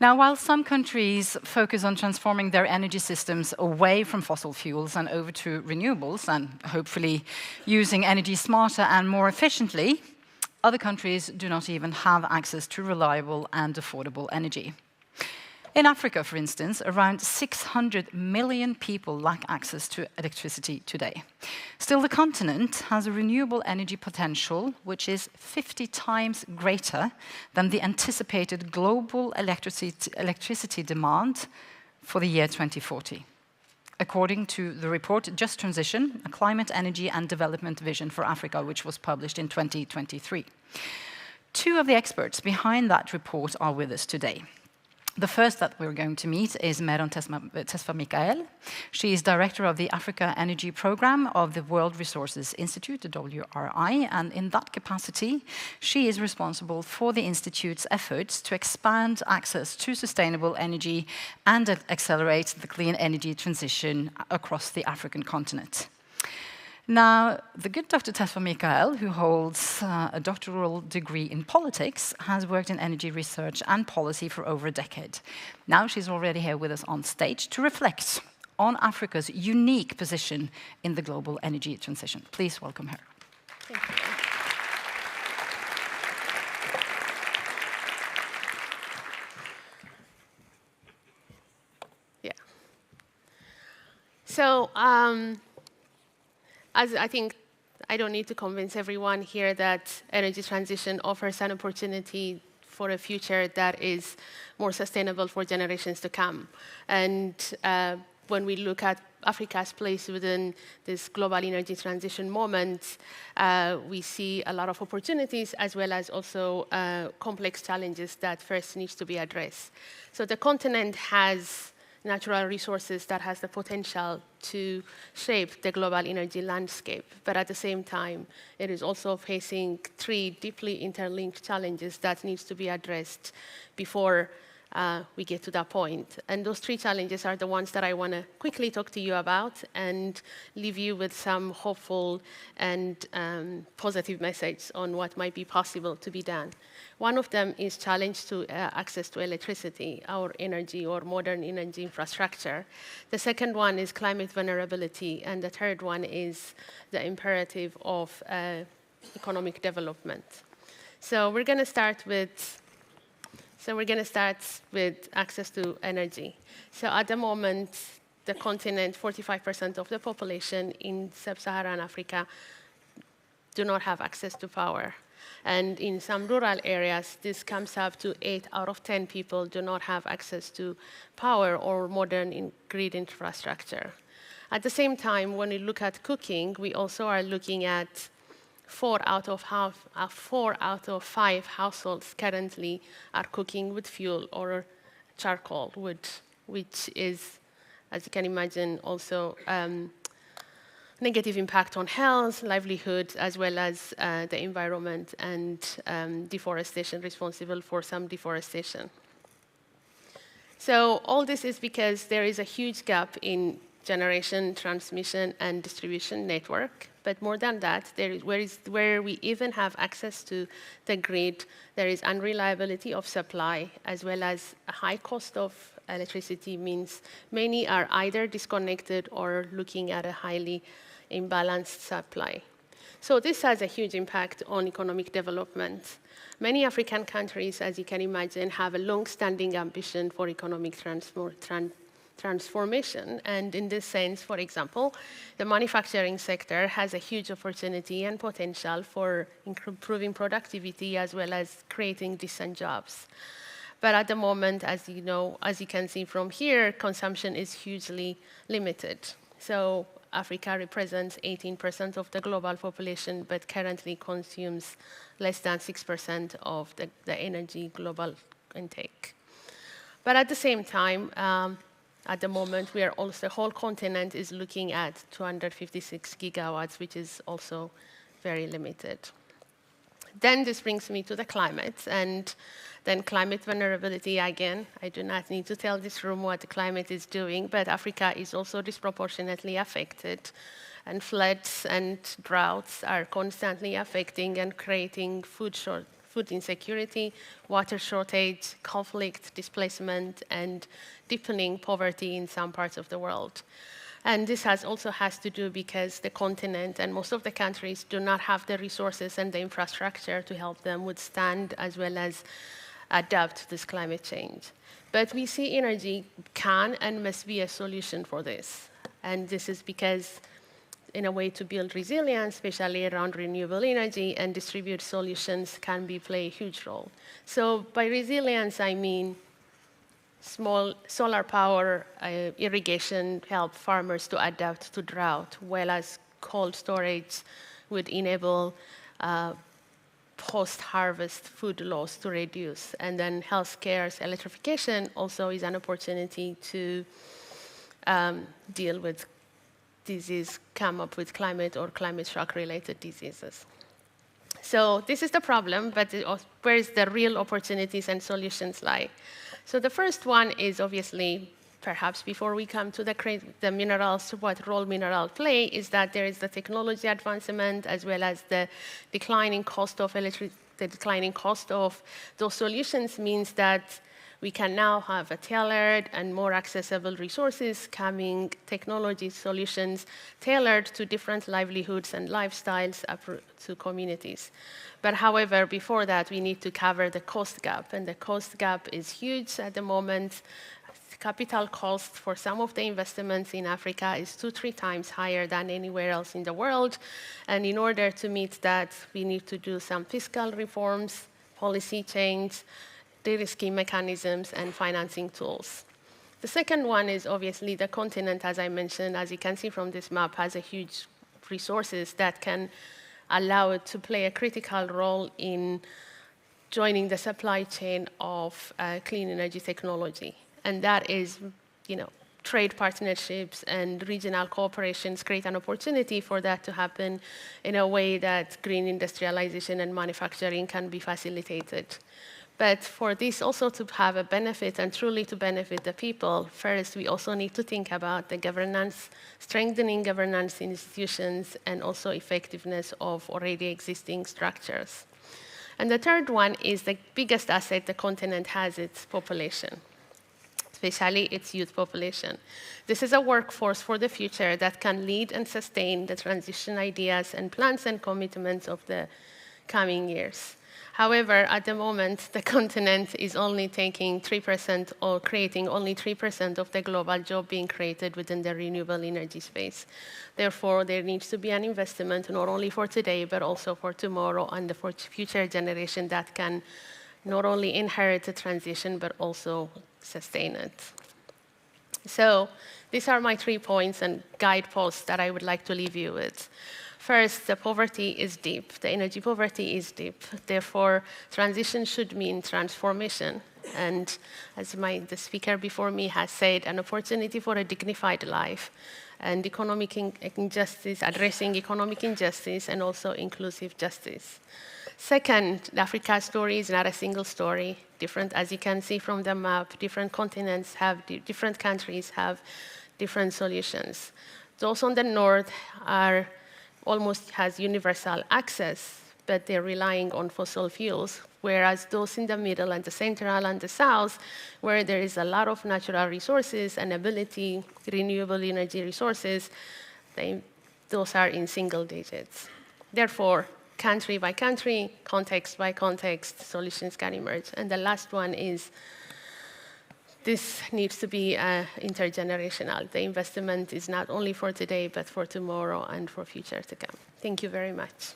Now, while some countries focus on transforming their energy systems away from fossil fuels and over to renewables, and hopefully using energy smarter and more efficiently, other countries do not even have access to reliable and affordable energy. In Africa, for instance, around 600 million people lack access to electricity today. Still, the continent has a renewable energy potential which is 50 times greater than the anticipated global electricity demand for the year 2040. According to the report Just Transition, a climate, energy and development vision for Africa, which was published in 2023. Two of the experts behind that report are with us today. The first that we're going to meet is Meron Tesfamichael. She is director of the Africa Energy Program of the World Resources Institute, the WRI, and in that capacity, she is responsible for the Institute's efforts to expand access to sustainable energy and accelerate the clean energy transition across the African continent. Now, the good Dr. Tesfamichael, who holds a doctoral degree in politics, has worked in energy research and policy for over a decade. Now she's already here with us on stage to reflect on Africa's unique position in the global energy transition. Please welcome her. Thank you. Yeah. So, as I think I don't need to convince everyone here that energy transition offers an opportunity for a future that is more sustainable for generations to come. And when we look at Africa's place within this global energy transition moment, we see a lot of opportunities as well as also complex challenges that first needs to be addressed. So the continent has natural resources that has the potential to shape the global energy landscape. But at the same time, it is also facing three deeply interlinked challenges that needs to be addressed before we get to that point. And those three challenges are the ones that I want to quickly talk to you about and leave you with some hopeful and positive message on what might be possible to be done. One of them is challenge to access to electricity, our energy or modern energy infrastructure. The second one is climate vulnerability, and the third one is the imperative of economic development. So we're going to start with access to energy. So at the moment, the continent, 45% of the population in sub-Saharan Africa do not have access to power. And in some rural areas, this comes up to 8 out of 10 people do not have access to power or modern grid infrastructure. At the same time, when we look at cooking, we also are looking at 4 out of 5 households currently are cooking with fuel or charcoal wood, which is, as you can imagine, also negative impact on health, livelihood, as well as the environment and deforestation, responsible for some deforestation. So all this is because there is a huge gap in generation, transmission, and distribution network. But more than that, where we even have access to the grid, there is unreliability of supply, as well as a high cost of electricity means many are either disconnected or looking at a highly imbalanced supply. So this has a huge impact on economic development. Many African countries, as you can imagine, have a long-standing ambition for economic transformation. And in this sense, for example, the manufacturing sector has a huge opportunity and potential for improving productivity as well as creating decent jobs. But at the moment, as you know, as you can see from here, consumption is hugely limited. So Africa represents 18% of the global population, but currently consumes less than 6% of the energy global intake. But at the same time, at the moment, the whole continent is looking at 256 gigawatts, which is also very limited. Then this brings me to the climate, and then climate vulnerability again. I do not need to tell this room what the climate is doing, but Africa is also disproportionately affected, and floods and droughts are constantly affecting and creating food food insecurity, water shortage, conflict, displacement, and deepening poverty in some parts of the world. And this also has to do because the continent and most of the countries do not have the resources and the infrastructure to help them withstand as well as adapt to this climate change. But we see energy can and must be a solution for this. And this is because in a way to build resilience, especially around renewable energy, and distribute solutions can play a huge role. So by resilience, I mean small solar power, irrigation help farmers to adapt to drought, while as cold storage would enable post-harvest food loss to reduce. And then healthcare's electrification also is an opportunity to deal with disease, come up with climate or climate shock-related diseases. So this is the problem, but where is the real opportunities and solutions lie? So the first one is obviously, perhaps before we come to the minerals, what role minerals play, is that there is the technology advancement as well as the declining cost of electricity. The declining cost of those solutions means that we can now have a tailored and more accessible resources coming, technology solutions tailored to different livelihoods and lifestyles to communities. But however, before that, we need to cover the cost gap, and the cost gap is huge at the moment. Capital cost for some of the investments in Africa is 2-3 times higher than anywhere else in the world. And in order to meet that, we need to do some fiscal reforms, policy change, de-risking mechanisms, and financing tools. The second one is obviously the continent, as I mentioned, as you can see from this map, has a huge resources that can allow it to play a critical role in joining the supply chain of clean energy technology. And that is, trade partnerships and regional cooperations create an opportunity for that to happen in a way that green industrialization and manufacturing can be facilitated. But for this also to have a benefit and truly to benefit the people, first we also need to think about the governance, strengthening governance institutions, and also effectiveness of already existing structures. And the third one is the biggest asset the continent has, its population, especially its youth population. This is a workforce for the future that can lead and sustain the transition ideas and plans and commitments of the coming years. However, at the moment, the continent is only taking 3% or creating only 3% of the global job being created within the renewable energy space. Therefore, there needs to be an investment not only for today, but also for tomorrow and for future generation that can not only inherit the transition, but also sustain it. So these are my 3 points and guideposts that I would like to leave you with. First, the poverty is deep. The energy poverty is deep. Therefore, transition should mean transformation. And as the speaker before me has said, an opportunity for a dignified life and economic injustice, addressing economic injustice and also inclusive justice. Second, Africa's story is not a single story. Different, as you can see from the map, different continents have, different countries have different solutions. Those on the north are almost has universal access, but they're relying on fossil fuels, whereas those in the middle and the central and the south, where there is a lot of natural resources and ability, renewable energy resources, those are in single digits. Therefore, country by country, context by context, solutions can emerge. And the last one is this needs to be intergenerational. The investment is not only for today, but for tomorrow and for future to come. Thank you very much.